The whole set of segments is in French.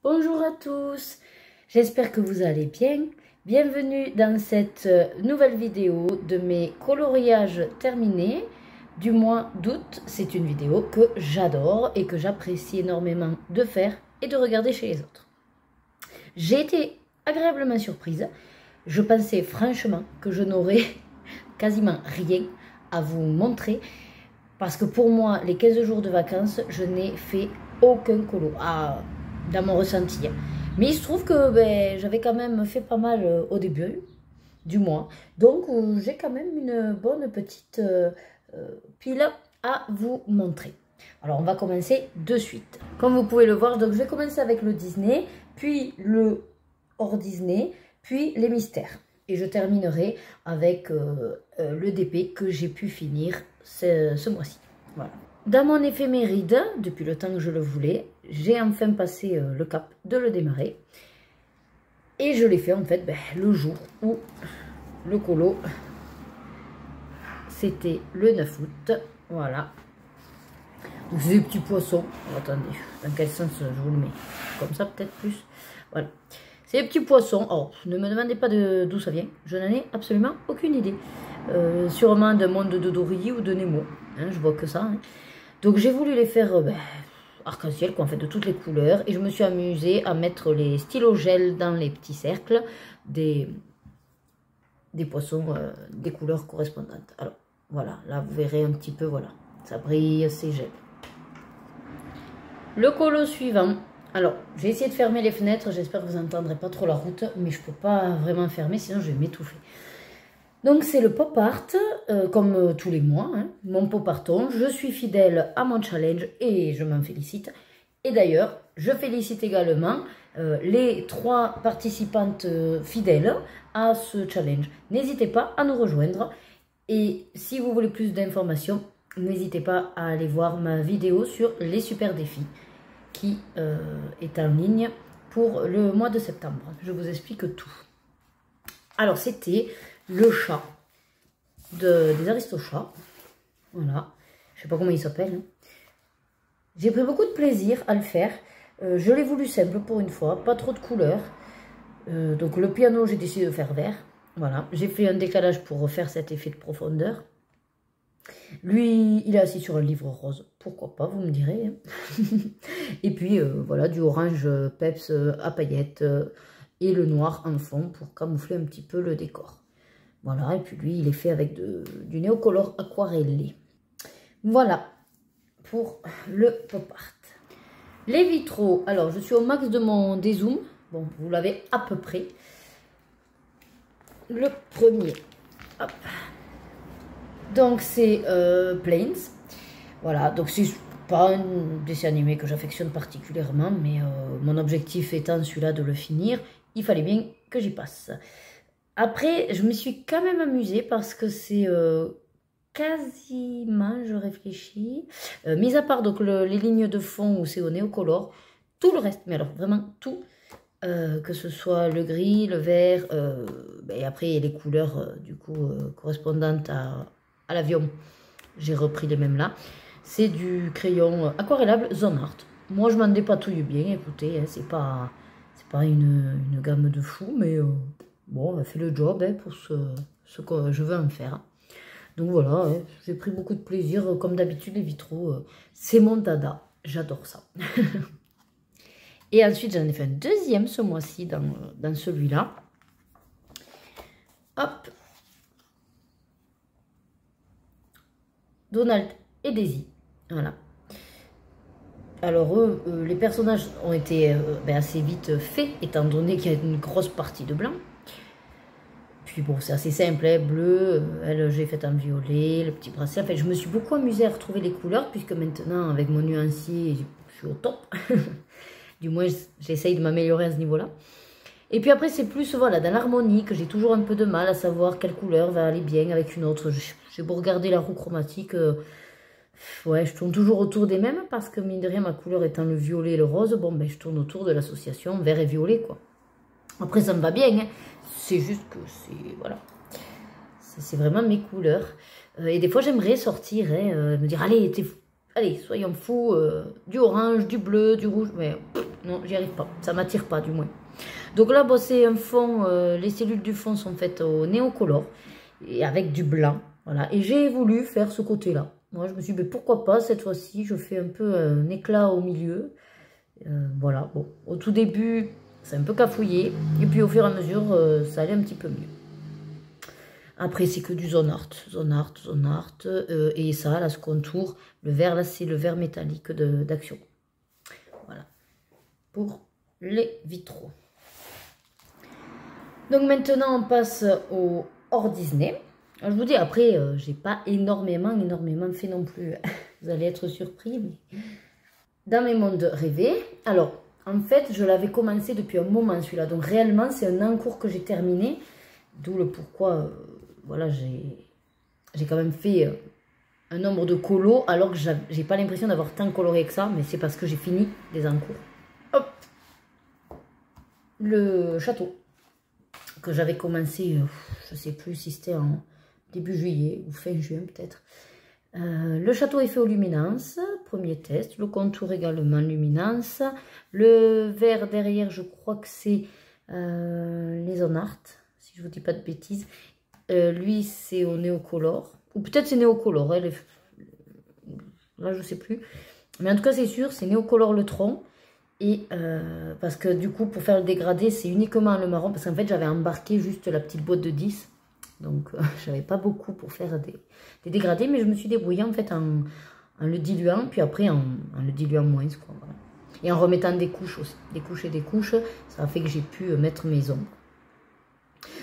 Bonjour à tous, j'espère que vous allez bien. Bienvenue dans cette nouvelle vidéo de mes coloriages terminés du mois d'août. C'est une vidéo que j'adore et que j'apprécie énormément de faire et de regarder chez les autres. J'ai été agréablement surprise. Je pensais franchement que je n'aurais quasiment rien à vous montrer parce que pour moi, les 15 jours de vacances, je n'ai fait aucun colo. Dans mon ressenti. Mais il se trouve que j'avais quand même fait pas mal au début du mois. Donc j'ai quand même une bonne petite pile à vous montrer. Alors on va commencer de suite. Comme vous pouvez le voir, donc je vais commencer avec le Disney, puis le hors Disney, puis les mystères. Et je terminerai avec le DP que j'ai pu finir ce mois-ci. Voilà. Dans mon éphéméride, depuis le temps que je le voulais, j'ai enfin passé le cap de le démarrer. Et je l'ai fait en fait le jour où le colo, c'était le 9 août. Voilà. Donc c'est des petits poissons. Oh, attendez, dans quel sens je vous le mets? Comme ça peut-être plus. Voilà. C'est des petits poissons. Oh, ne me demandez pas d'où ça vient. Je n'en ai absolument aucune idée. Sûrement d'un monde de Dory ou de Nemo. Hein, je vois que ça. Hein. Donc j'ai voulu les faire arc-en-ciel, en fait, de toutes les couleurs. Et je me suis amusée à mettre les stylos gel dans les petits cercles des poissons, des couleurs correspondantes. Alors voilà, là vous verrez un petit peu, voilà, ça brille, c'est gel. Le colo suivant. Alors j'ai essayé de fermer les fenêtres, j'espère que vous n'entendrez pas trop la route, mais je ne peux pas vraiment fermer, sinon je vais m'étouffer. Donc c'est le pop art, comme tous les mois, hein, mon pop arton. Je suis fidèle à mon challenge et je m'en félicite. Et d'ailleurs, je félicite également les 3 participantes fidèles à ce challenge. N'hésitez pas à nous rejoindre. Et si vous voulez plus d'informations, n'hésitez pas à aller voir ma vidéo sur les super défis qui est en ligne pour le mois de septembre. Je vous explique tout. Alors c'était le chat des Aristochats. Voilà. Je ne sais pas comment il s'appelle. Hein. J'ai pris beaucoup de plaisir à le faire. Je l'ai voulu simple pour une fois. Pas trop de couleurs. Donc le piano, j'ai décidé de faire vert. Voilà. J'ai fait un décalage pour refaire cet effet de profondeur. Lui, il est assis sur un livre rose. Pourquoi pas, vous me direz. Hein. Et puis, voilà, du orange peps à paillettes et le noir en fond pour camoufler un petit peu le décor. Voilà, et puis lui, il est fait avec du néocolor aquarellé. Voilà, pour le pop art. Les vitraux, alors je suis au max de mon dézoom. Bon, vous l'avez à peu près. Le premier, hop. Donc c'est Planes. Voilà, donc c'est pas un dessin animé que j'affectionne particulièrement, mais mon objectif étant celui-là de le finir, il fallait bien que j'y passe. Après, je me suis quand même amusée parce que c'est quasiment, je réfléchis, mis à part donc les lignes de fond où c'est au néocolor, tout le reste, mais alors vraiment tout, que ce soit le gris, le vert, et après les couleurs du coup correspondantes à l'avion, j'ai repris les mêmes là, c'est du crayon aquarellable Zone Art. Moi je m'en dépatouille bien, écoutez, hein, c'est pas une gamme de fou, mais... bon, on fait le job hein, pour ce que je veux en faire. Donc voilà, hein, j'ai pris beaucoup de plaisir. Comme d'habitude, les vitraux, c'est mon dada. J'adore ça. Et ensuite, j'en ai fait un deuxième ce mois-ci dans celui-là. Hop. Donald et Daisy. Voilà. Alors eux, les personnages ont été assez vite faits, étant donné qu'il y a une grosse partie de blanc. Puis bon, c'est assez simple, hein, bleu, elle j'ai fait en violet, le petit bracelet. En fait, je me suis beaucoup amusée à retrouver les couleurs, puisque maintenant, avec mon nuancier, je suis au top. Du moins, j'essaye de m'améliorer à ce niveau-là. Et puis après, c'est plus, voilà, dans l'harmonie, que j'ai toujours un peu de mal à savoir quelle couleur va aller bien avec une autre. J'ai beau regarder la roue chromatique, ouais, je tourne toujours autour des mêmes, parce que mine de rien, ma couleur étant le violet et le rose, bon, ben, je tourne autour de l'association vert et violet, quoi. Après, ça me va bien, hein. C'est juste que c'est... Voilà. C'est vraiment mes couleurs. Et des fois, j'aimerais sortir, hein, me dire, allez, allez, soyons fous, du orange, du bleu, du rouge, mais non, j'y arrive pas, ça m'attire pas du moins. Donc là, bon, c'est un fond, les cellules du fond sont faites au néocolore, et avec du blanc, voilà, et j'ai voulu faire ce côté-là. Moi, je me suis dit, mais pourquoi pas, cette fois-ci, je fais un peu un éclat au milieu, voilà, bon, au tout début, c'est un peu cafouillé, et puis au fur et à mesure, ça allait un petit peu mieux. Après, c'est que du zone art, et ça, là, ce contour, le vert, là, c'est le vert métallique d'Action. Voilà, pour les vitraux. Donc maintenant, on passe au hors Disney. Alors, je vous dis, après, j'ai pas énormément fait non plus. Vous allez être surpris, mais... Dans mes mondes rêvés, alors, en fait, je l'avais commencé depuis un moment, celui-là. Donc, réellement, c'est un encours que j'ai terminé. D'où le pourquoi, voilà, j'ai quand même fait un nombre de colos, alors que j'ai pas l'impression d'avoir tant coloré que ça, mais c'est parce que j'ai fini les encours. Hop, le château que j'avais commencé, je sais plus si c'était en début juillet ou fin juin peut-être. Le château est fait aux luminances, premier test, le contour également luminance, le vert derrière je crois que c'est les Zone Art, si je vous dis pas de bêtises, lui c'est au néocolore, ou peut-être c'est néocolore, hein, là je sais plus, mais en tout cas c'est sûr, c'est néocolore le tronc, et parce que du coup pour faire le dégradé c'est uniquement le marron, parce qu'en fait j'avais embarqué juste la petite boîte de 10, donc j'avais pas beaucoup pour faire des dégradés, mais je me suis débrouillée en fait en le diluant, puis après en le diluant moins, quoi, voilà. Et en remettant des couches aussi, des couches et des couches, ça a fait que j'ai pu mettre mes ombres.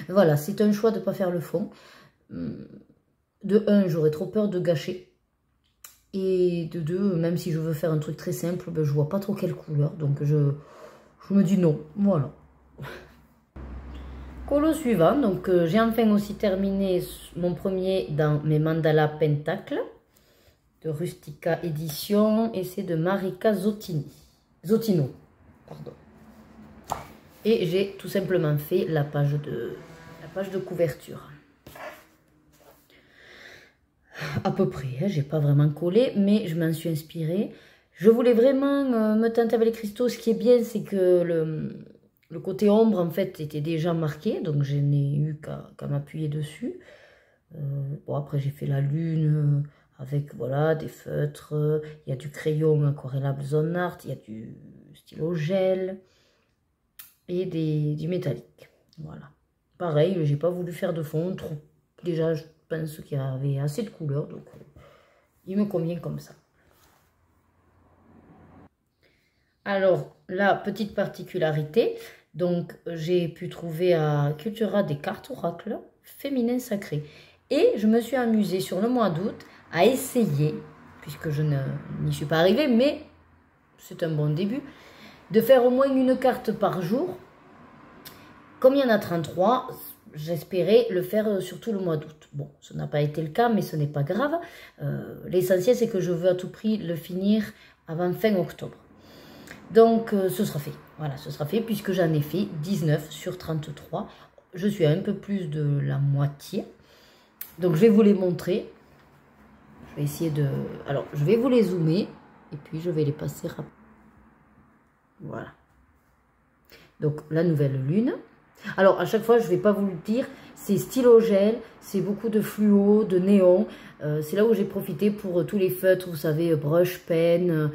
Voilà, c'est un choix de ne pas faire le fond. De 1, j'aurais trop peur de gâcher. Et de 2, même si je veux faire un truc très simple, ben, je vois pas trop quelle couleur, donc je me dis non, voilà. Colo suivant, donc j'ai enfin aussi terminé mon premier dans mes mandalas Pentacle de Rustica Édition, et c'est de Marika Zottino, pardon. Et j'ai tout simplement fait la page de couverture. À peu près, hein, j'ai pas vraiment collé, mais je m'en suis inspirée. Je voulais vraiment me tenter avec les cristaux. Ce qui est bien, c'est que le côté ombre, en fait, était déjà marqué, donc je n'ai eu qu'à m'appuyer dessus. Bon, après, j'ai fait la lune avec, voilà, des feutres. Il y a du crayon aquarellable Zone Art, il y a du stylo gel et du métallique. Voilà. Pareil, j'ai pas voulu faire de fond trop. Déjà, je pense qu'il y avait assez de couleurs, donc il me convient comme ça. Alors, la petite particularité, donc j'ai pu trouver à Cultura des cartes oracle féminines sacrées. Et je me suis amusée sur le mois d'août à essayer, puisque je n'y suis pas arrivée, mais c'est un bon début, de faire au moins une carte par jour. Comme il y en a 33, j'espérais le faire surtout le mois d'août. Bon, ce n'a pas été le cas, mais ce n'est pas grave. L'essentiel, c'est que je veux à tout prix le finir avant fin octobre. Donc, ce sera fait. Voilà, ce sera fait puisque j'en ai fait 19 sur 33. Je suis à un peu plus de la moitié. Donc, je vais vous les montrer. Je vais essayer de... Alors, je vais vous les zoomer et puis je vais les passer rapidement. Voilà. Donc, la nouvelle lune. Alors, à chaque fois, je ne vais pas vous le dire, c'est stylo gel, c'est beaucoup de fluo, de néon. C'est là où j'ai profité pour tous les feutres, vous savez, brush pen,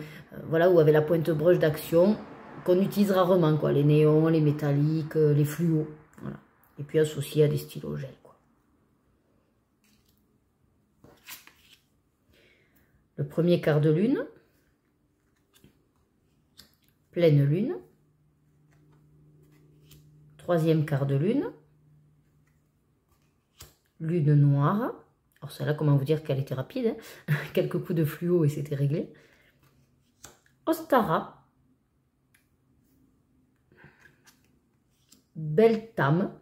voilà, où avait la pointe brush d'Action, qu'on utilise rarement, quoi. Les néons, les métalliques, les fluos, voilà. Et puis associé à des stylos gel, quoi. Le premier quart de lune, pleine lune. Troisième quart de lune, lune noire. Alors celle-là, comment vous dire qu'elle était rapide, hein. Quelques coups de fluo et c'était réglé. Ostara, belle Tam.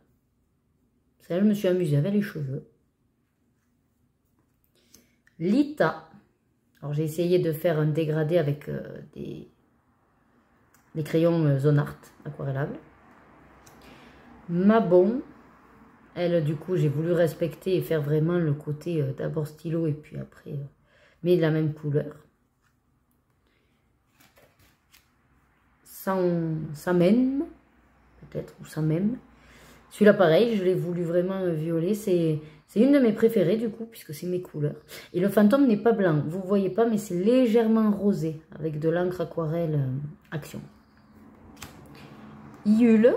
Celle-là, je me suis amusée avec les cheveux. Lita. Alors j'ai essayé de faire un dégradé avec des crayons Zone Art aquarellables. Mabon, elle du coup j'ai voulu respecter et faire vraiment le côté d'abord stylo et puis après mais de la même couleur. ça m'aime, peut-être, ou ça m'aime. Celui-là, pareil, je l'ai voulu vraiment violet. C'est une de mes préférées, du coup, puisque c'est mes couleurs. Et le fantôme n'est pas blanc. Vous ne voyez pas, mais c'est légèrement rosé, avec de l'encre aquarelle Action. Yule.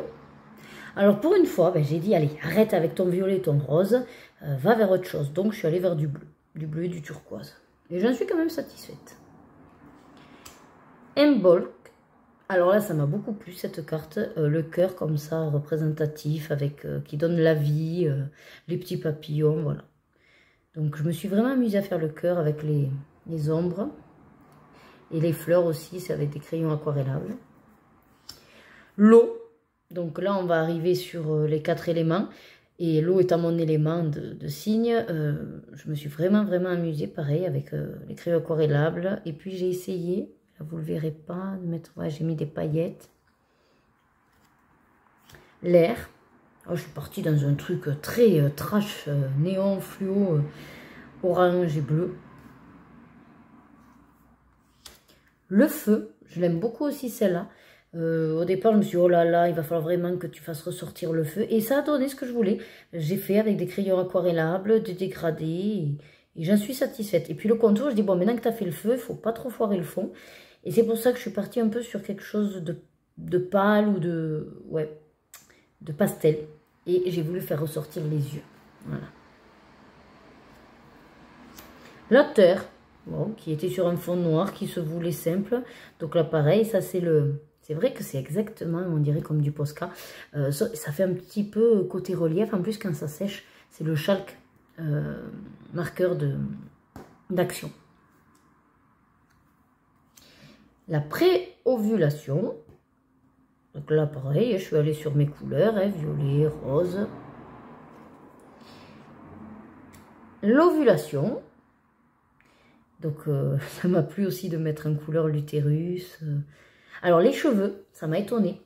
Alors, pour une fois, ben, j'ai dit, allez, arrête avec ton violet et ton rose. Va vers autre chose. Donc, je suis allée vers du bleu. Du bleu et du turquoise. Et j'en suis quand même satisfaite. Embolk. Alors là, ça m'a beaucoup plu cette carte, le cœur comme ça, représentatif, avec qui donne la vie, les petits papillons, voilà. Donc je me suis vraiment amusée à faire le cœur avec les ombres. Et les fleurs aussi, c'est avec des crayons aquarellables. L'eau, donc là on va arriver sur les 4 éléments. Et l'eau étant mon élément de signe, je me suis vraiment amusée, pareil, avec les crayons aquarellables. Et puis j'ai essayé... Là, vous ne le verrez pas, de mettre, ouais, j'ai mis des paillettes. L'air. Oh, je suis partie dans un truc très trash, néon, fluo, orange et bleu. Le feu, je l'aime beaucoup aussi celle-là. Au départ, je me suis dit, oh là là, il va falloir vraiment que tu fasses ressortir le feu. Et ça a donné ce que je voulais. J'ai fait avec des crayons aquarellables, des dégradés. Et j'en suis satisfaite. Et puis le contour, je dis, bon, maintenant que tu as fait le feu, il ne faut pas trop foirer le fond. Et c'est pour ça que je suis partie un peu sur quelque chose de pâle ou de pastel. Et j'ai voulu faire ressortir les yeux. Voilà. La terre, bon, qui était sur un fond noir, qui se voulait simple. Donc là, pareil, ça c'est le... C'est vrai que c'est exactement, on dirait comme du Posca. Ça fait un petit peu côté relief. En plus, quand ça sèche, c'est le chalk marqueur d'action. La pré-ovulation. Donc là, pareil, je suis allée sur mes couleurs, hein, violet, rose. L'ovulation. Donc, ça m'a plu aussi de mettre en couleur l'utérus. Alors, les cheveux, ça m'a étonnée.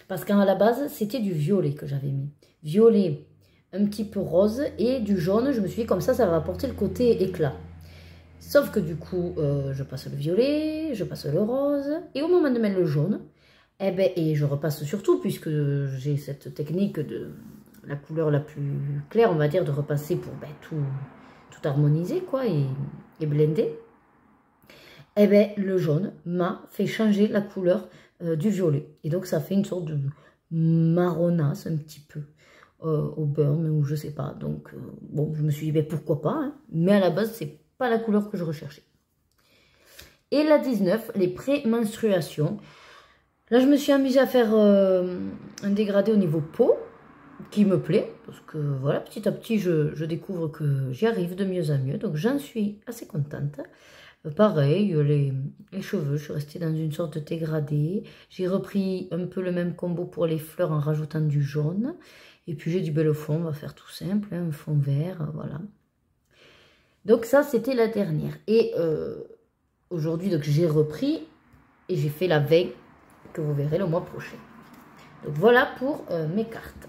Parce qu'à la base, c'était du violet que j'avais mis. Violet, un petit peu rose et du jaune. Je me suis dit, comme ça va apporter le côté éclat. Sauf que du coup, je passe le violet, je passe le rose, et au moment de mettre le jaune, eh ben, et je repasse surtout, puisque j'ai cette technique de la couleur la plus claire, on va dire, de repasser pour ben, tout harmoniser, quoi, et blender, eh ben, le jaune m'a fait changer la couleur du violet. Et donc, ça fait une sorte de marronasse, un petit peu, au burn, ou je sais pas. Donc, bon, je me suis dit, ben, pourquoi pas, hein, mais à la base, c'est pas la couleur que je recherchais. Et la 19, les pré-menstruations. Là, je me suis amusée à faire un dégradé au niveau peau, qui me plaît, parce que voilà, petit à petit, je découvre que j'y arrive de mieux en mieux, donc j'en suis assez contente. Pareil, les cheveux, je suis restée dans une sorte de dégradé. J'ai repris un peu le même combo pour les fleurs en rajoutant du jaune. Et puis j'ai du bel fond, on va faire tout simple, hein, un fond vert, voilà. Donc ça, c'était la dernière. Et aujourd'hui, j'ai repris et j'ai fait la veille que vous verrez le mois prochain. Donc voilà pour mes cartes.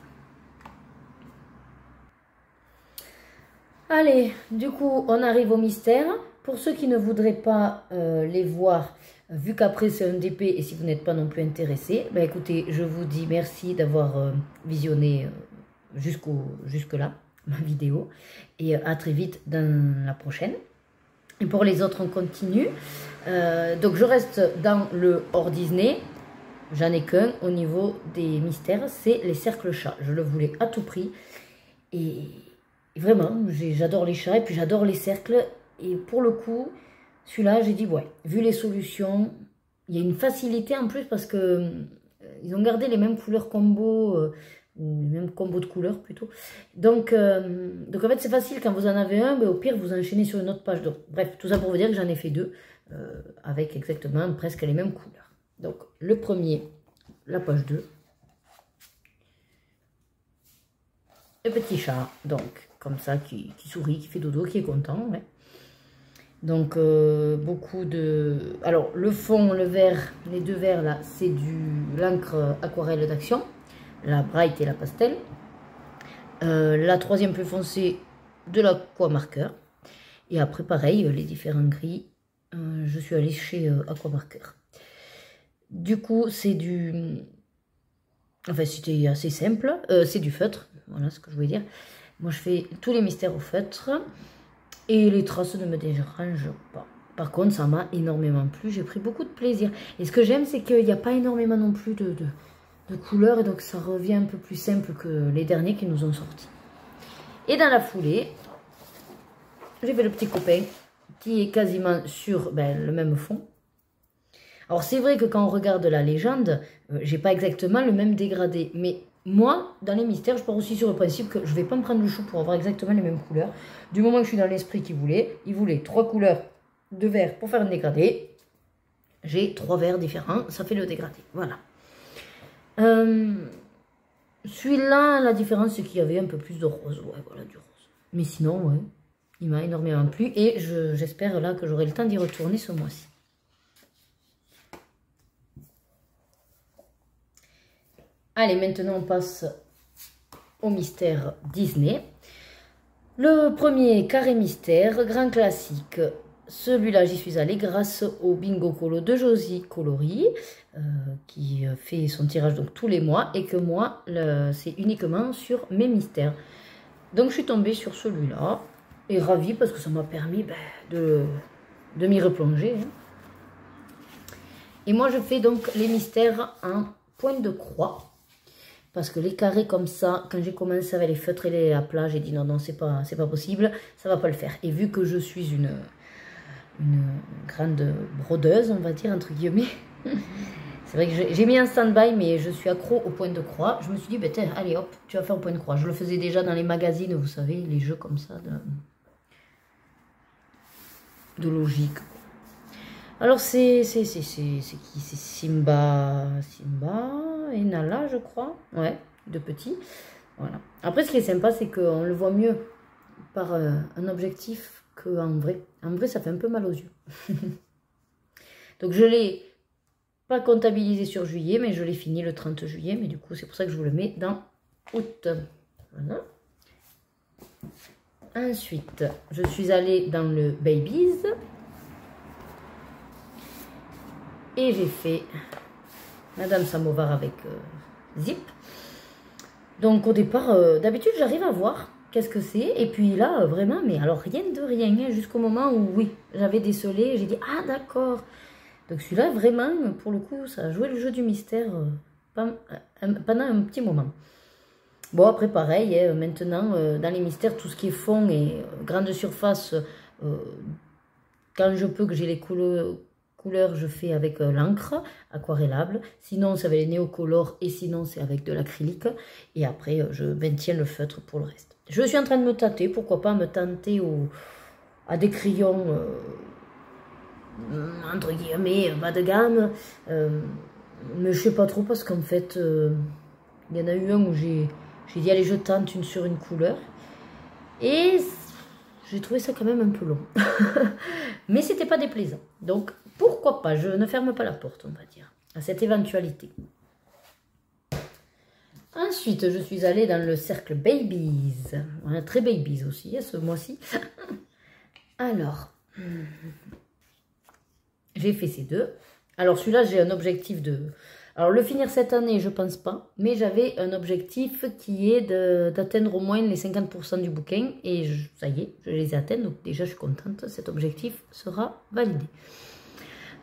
Allez, du coup, on arrive au mystère. Pour ceux qui ne voudraient pas les voir, vu qu'après c'est un DP et si vous n'êtes pas non plus intéressé, ben écoutez, je vous dis merci d'avoir visionné jusque-là ma vidéo et à très vite dans la prochaine. Et pour les autres, on continue. Donc je reste dans le hors Disney. J'en ai qu'un au niveau des mystères, c'est les cercles chats. Je le voulais à tout prix. Et vraiment, j'adore les chats et puis j'adore les cercles. Et pour le coup, celui-là, j'ai dit, ouais, vu les solutions, il y a une facilité en plus parce que ils ont gardé les mêmes couleurs combo, ou les mêmes combos de couleurs plutôt. Donc en fait, c'est facile quand vous en avez un, mais au pire, vous enchaînez sur une autre page. Donc, bref, tout ça pour vous dire que j'en ai fait deux avec exactement presque les mêmes couleurs. Donc, le premier, la page 2. Le petit chat, donc, comme ça, qui sourit, qui fait dodo, qui est content, ouais. Donc, beaucoup de... Alors, le fond, le vert, les deux verts, là, c'est l'encre aquarelle d'Action. La Bright et la Pastel. La troisième plus foncée, de l'Aquamarker. Et après, pareil, les différents gris. Je suis allée chez Aquamarker. Du coup, c'est du... Enfin, c'était assez simple. C'est du feutre. Voilà ce que je voulais dire. Moi, je fais tous les mystères au feutre. Et les traces ne me dérangent pas. Par contre, ça m'a énormément plu. J'ai pris beaucoup de plaisir. Et ce que j'aime, c'est qu'il n'y a pas énormément non plus de couleurs. Et donc, ça revient un peu plus simple que les derniers qui nous ont sortis. Et dans la foulée, j'ai fait le petit copain qui est quasiment sur le même fond. Alors, c'est vrai que quand on regarde la légende, j'ai pas exactement le même dégradé. Mais moi, dans les mystères, je pars aussi sur le principe que je vais pas me prendre le chou pour avoir exactement les mêmes couleurs. Du moment que je suis dans l'esprit qu'il voulait, il voulait 3 couleurs de vert pour faire un dégradé. J'ai 3 verts différents, ça fait le dégradé. Voilà. Celui-là, la différence, c'est qu'il y avait un peu plus de rose. Ouais, voilà, du rose. Mais sinon, ouais, il m'a énormément plu. Et j'espère là que j'aurai le temps d'y retourner ce mois-ci. Allez, maintenant on passe au mystère Disney. Le premier carré mystère, grand classique. Celui-là, j'y suis allée grâce au bingo colo de Josie Coloris, qui fait son tirage donc tous les mois, et que moi, c'est uniquement sur mes mystères. Donc je suis tombée sur celui-là, et ravie parce que ça m'a permis de m'y replonger. Hein. Et moi, je fais donc les mystères en pointe de croix. Parce que les carrés comme ça, quand j'ai commencé avec les feutres et les aplats, j'ai dit non, c'est pas possible, ça va pas le faire. Et vu que je suis une grande brodeuse, on va dire, entre guillemets, c'est vrai que j'ai mis un stand-by, mais je suis accro au point de croix. Je me suis dit, tiens, allez hop, tu vas faire au point de croix. Je le faisais déjà dans les magazines, vous savez, les jeux comme ça, de logique. Alors c'est qui? C'est Simba et Nala, je crois. Ouais, de petits. Voilà. Après, ce qui est sympa, c'est qu'on le voit mieux par un objectif qu'en vrai. En vrai, ça fait un peu mal aux yeux. Donc, je ne l'ai pas comptabilisé sur juillet, mais je l'ai fini le 30 juillet. Mais du coup, c'est pour ça que je vous le mets dans août. Voilà. Ensuite, je suis allée dans le Babies. Et j'ai fait Madame Samovar avec Zip. Donc au départ, d'habitude j'arrive à voir qu'est-ce que c'est. Et puis là, vraiment, mais alors rien de rien. Hein, jusqu'au moment où, oui, j'avais décelé. J'ai dit, ah d'accord. Donc celui-là, vraiment, pour le coup, ça a joué le jeu du mystère pendant un petit moment. Bon, après pareil, hein, maintenant, dans les mystères, tout ce qui est fond et grande surface, quand je peux que j'ai les couleurs, je fais avec l'encre aquarellable. Sinon, c'est avec les néocolores et sinon, c'est avec de l'acrylique. Et après, je maintiens le feutre pour le reste. Je suis en train de me tâter. Pourquoi pas me tenter à des crayons, entre guillemets, bas de gamme. Mais je sais pas trop parce qu'en fait, il y en a eu un où j'ai dit, allez, je tente une sur une couleur. Et j'ai trouvé ça quand même un peu long. Mais c'était pas déplaisant. Donc, pourquoi pas, je ne ferme pas la porte, on va dire, à cette éventualité. Ensuite, je suis allée dans le cercle Babies. On a très Babies aussi, ce mois-ci. Alors, j'ai fait ces deux. Alors, celui-là, j'ai un objectif de... Alors, le finir cette année, je pense pas. Mais j'avais un objectif qui est d'atteindre au moins les 50% du bouquin. Et ça y est, je les ai atteints. Donc, déjà, je suis contente. Cet objectif sera validé.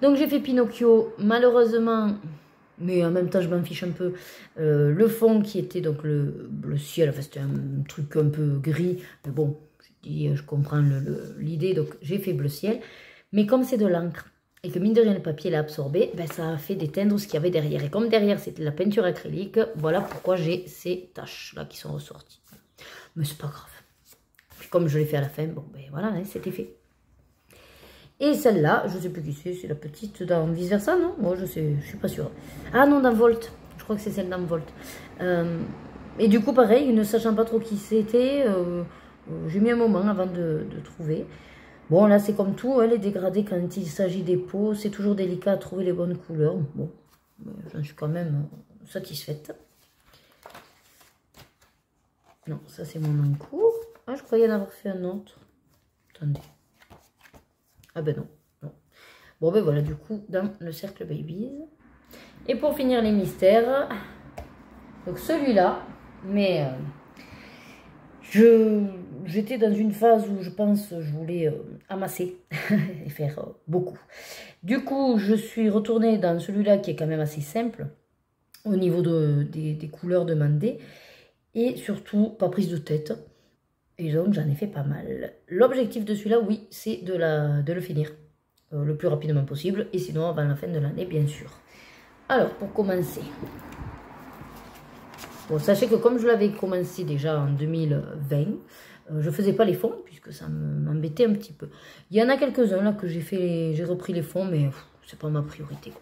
Donc j'ai fait Pinocchio, malheureusement, mais en même temps je m'en fiche un peu, le fond qui était donc le ciel, enfin c'était un truc un peu gris, mais bon, je comprends l'idée, donc j'ai fait bleu ciel, mais comme c'est de l'encre, et que mine de rien le papier l'a absorbé, ça a fait déteindre ce qu'il y avait derrière, et comme derrière c'était de la peinture acrylique, voilà pourquoi j'ai ces taches là qui sont ressorties, mais c'est pas grave, puis comme je l'ai fait à la fin, bon ben voilà, hein, c'était fait. Et celle-là, je ne sais plus qui c'est la petite dans Vice Versa, non? Moi, je suis pas sûre. Ah non, dans Volt. Je crois que c'est celle dans Volt. Et du coup, pareil, ne sachant pas trop qui c'était, j'ai mis un moment avant de trouver. Bon, là, c'est comme tout, hein, les dégradés, quand il s'agit des peaux, c'est toujours délicat à trouver les bonnes couleurs. Bon, j'en suis quand même satisfaite. Non, ça, c'est mon encours. Ah, je croyais en avoir fait un autre. Attendez. Ah ben non, non. Bon ben voilà, du coup, dans le cercle Babies. Et pour finir les mystères, donc celui-là, mais j'étais dans une phase où je pense je voulais amasser et faire beaucoup. Du coup, je suis retournée dans celui-là qui est quand même assez simple au niveau des couleurs demandées et surtout pas prise de tête. Et donc j'en ai fait pas mal. L'objectif de celui-là, oui, c'est de le finir le plus rapidement possible et sinon avant la fin de l'année, bien sûr. Alors, pour commencer, bon, sachez que comme je l'avais commencé déjà en 2020, je faisais pas les fonds puisque ça m'embêtait un petit peu. Il y en a quelques-uns là que j'ai repris les fonds, mais c'est pas ma priorité.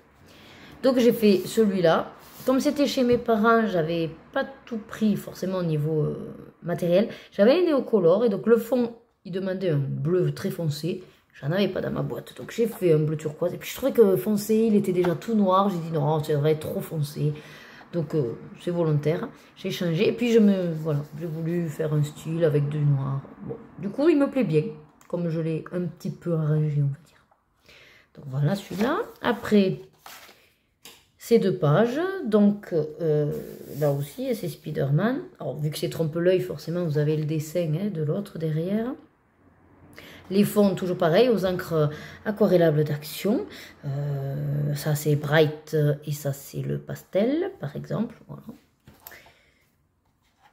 Donc j'ai fait celui-là. Comme c'était chez mes parents, j'avais pas tout pris forcément au niveau matériel. J'avais un néocolore et donc le fond, il demandait un bleu très foncé. J'en avais pas dans ma boîte, donc j'ai fait un bleu turquoise. Et puis je trouvais que foncé, il était déjà tout noir. J'ai dit non, ça devrait être trop foncé. Donc c'est volontaire. J'ai changé et puis voilà, j'ai voulu faire un style avec du noir. Bon, du coup, il me plaît bien, comme je l'ai un petit peu arrangé, on va dire. Donc voilà celui-là. Après, ces 2 pages. Donc là aussi, c'est Spider-Man. Alors vu que c'est trompe-l'œil, forcément, vous avez le dessin de l'autre derrière. Les fonds, toujours pareil, aux encres aquarellables d'Action. Ça, c'est Bright et ça, c'est le pastel, par exemple. Voilà.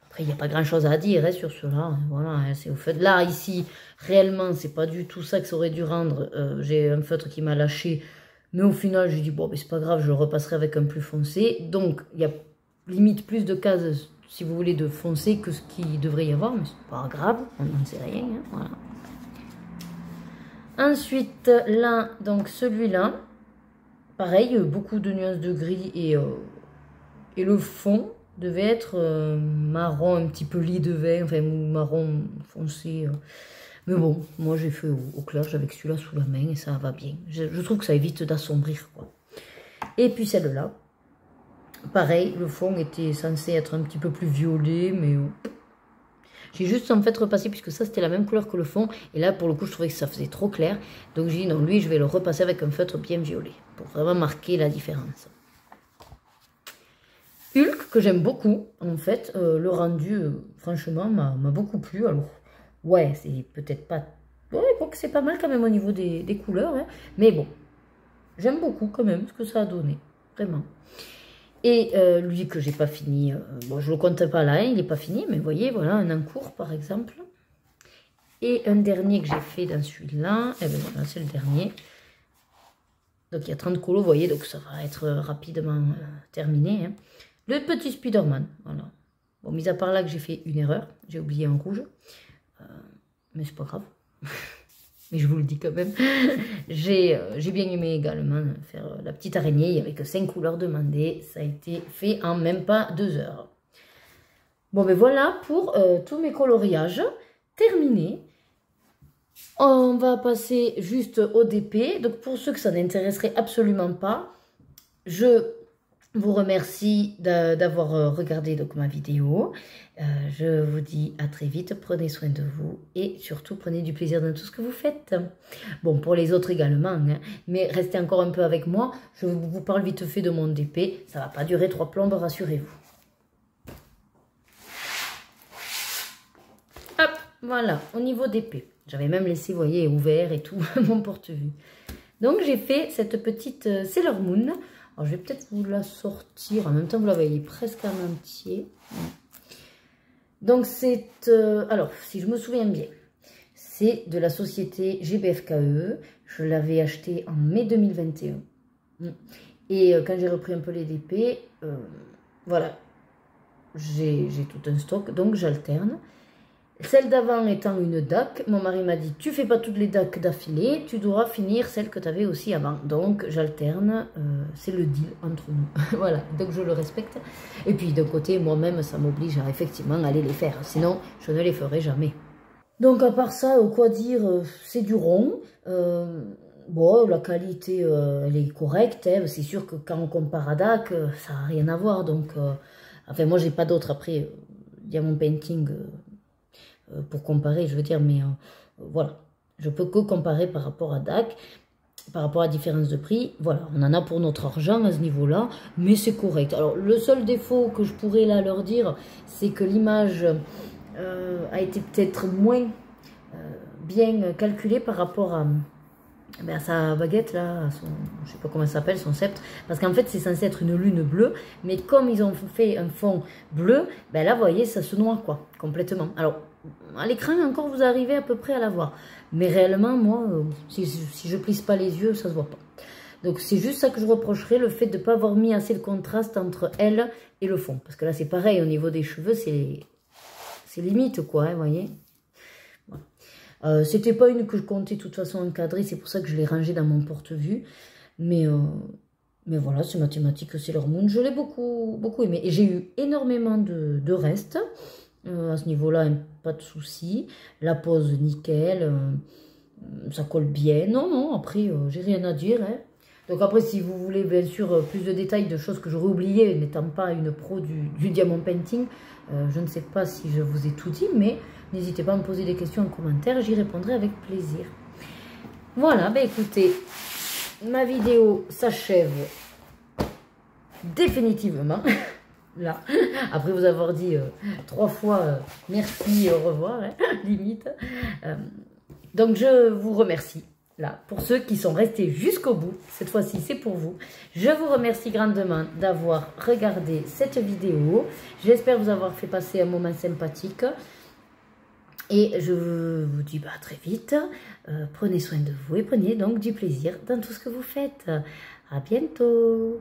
Après, il n'y a pas grand-chose à dire sur cela. Voilà, c'est au feutre. Là, ici, réellement, c'est pas du tout ça que ça aurait dû rendre. J'ai un feutre qui m'a lâché. Mais au final, j'ai dit, bon, c'est pas grave, je le repasserai avec un plus foncé. Donc, il y a limite plus de cases, si vous voulez, de foncé que ce qu'il devrait y avoir. Mais c'est pas grave, on n'en sait rien. Hein, voilà. Ensuite, là, donc celui-là, pareil, beaucoup de nuances de gris et le fond devait être marron, un petit peu lit de vin, enfin marron foncé. Mais bon, moi j'ai fait au clair, j'avais celui-là sous la main et ça va bien. Je trouve que ça évite d'assombrir, quoi. Et puis celle-là, pareil, le fond était censé être un petit peu plus violet, mais j'ai juste en fait repassé, puisque ça c'était la même couleur que le fond. Et là pour le coup je trouvais que ça faisait trop clair. Donc j'ai dit non, lui je vais le repasser avec un feutre bien violet. Pour vraiment marquer la différence. Hulk que j'aime beaucoup. En fait le rendu franchement m'a beaucoup plu. Alors ouais, c'est peut-être pas... Ouais, quoique c'est pas mal quand même au niveau des couleurs. Hein. Mais bon, j'aime beaucoup quand même ce que ça a donné. Vraiment. Et lui que j'ai pas fini, bon je le compte pas là, hein, il n'est pas fini, mais vous voyez, voilà un en cours par exemple. Et un dernier que j'ai fait dans celui-là, et bien voilà, c'est le dernier. Donc il y a 30 colos, vous voyez, donc ça va être rapidement terminé. Hein. Le petit Spider-Man, voilà. Bon, mis à part là que j'ai fait une erreur, j'ai oublié un rouge, mais c'est pas grave. Mais je vous le dis quand même, j'ai bien aimé également faire la petite araignée. Il n'y avait que 5 couleurs demandées. Ça a été fait en même pas 2 heures. Bon, ben voilà pour tous mes coloriages terminés. On va passer juste au DP. Donc pour ceux que ça n'intéresserait absolument pas, je vous remercie d'avoir regardé donc ma vidéo. Je vous dis à très vite, prenez soin de vous et surtout prenez du plaisir dans tout ce que vous faites. Bon, pour les autres également, hein, mais restez encore un peu avec moi. Je vous parle vite fait de mon DP. Ça ne va pas durer 3 plombes, rassurez-vous. Hop, voilà, au niveau d'épée. J'avais même laissé, vous voyez, ouvert et tout, mon porte-vue. Donc, j'ai fait cette petite Sailor Moon. Alors, je vais peut-être vous la sortir. En même temps, vous la voyez presque en entier. Donc, c'est... alors, si je me souviens bien, c'est de la société GBFKE. Je l'avais acheté en mai 2021. Et quand j'ai repris un peu les DP, voilà, j'ai tout un stock. Donc, j'alterne. Celle d'avant étant une DAC, mon mari m'a dit, tu fais pas toutes les DAC d'affilée, tu dois finir celle que tu avais aussi avant. Donc j'alterne, c'est le deal entre nous. Voilà, donc je le respecte. Et puis d'un côté, moi-même, ça m'oblige à effectivement aller les faire. Sinon, je ne les ferai jamais. Donc à part ça, quoi dire, c'est du rond. Bon, la qualité, elle est correcte. Hein. C'est sûr que quand on compare à DAC, ça n'a rien à voir. Donc, enfin, moi, j'ai pas d'autre après. Diamond Painting... pour comparer, je veux dire, mais voilà, je peux que comparer par rapport à DAC. par rapport à la différence de prix, voilà, on en a pour notre argent à ce niveau-là, mais c'est correct. Alors, le seul défaut que je pourrais là leur dire, c'est que l'image a été peut-être moins bien calculée par rapport à sa baguette là, je sais pas comment ça s'appelle, son sceptre, parce qu'en fait c'est censé être une lune bleue, mais comme ils ont fait un fond bleu, ben là vous voyez ça se noie quoi, complètement. Alors à l'écran encore vous arrivez à peu près à la voir, mais réellement moi, si je plisse pas les yeux ça se voit pas. Donc c'est juste ça que je reprocherais, le fait de ne pas avoir mis assez de contraste entre elle et le fond, parce que là c'est pareil au niveau des cheveux, c'est limite quoi, vous voyez. C'était pas une que je comptais de toute façon encadrer, c'est pour ça que je l'ai rangée dans mon porte-vue. Mais voilà, c'est mathématique, c'est leur moon. Je l'ai beaucoup, beaucoup aimé. Et j'ai eu énormément de restes. À ce niveau-là, pas de souci. La pose, nickel. Ça colle bien. Non, non, après, j'ai rien à dire. Hein. Donc après, si vous voulez bien sûr plus de détails de choses que j'aurais oubliées, n'étant pas une pro du diamant painting, je ne sais pas si je vous ai tout dit, mais n'hésitez pas à me poser des questions en commentaire, j'y répondrai avec plaisir. Voilà, ben écoutez, ma vidéo s'achève définitivement. Là, après vous avoir dit 3 fois merci, au revoir, hein, limite. Donc je vous remercie. Là, pour ceux qui sont restés jusqu'au bout, cette fois-ci c'est pour vous. Je vous remercie grandement d'avoir regardé cette vidéo. J'espère vous avoir fait passer un moment sympathique. Et je vous dis à très vite. Prenez soin de vous et prenez donc du plaisir dans tout ce que vous faites. À bientôt.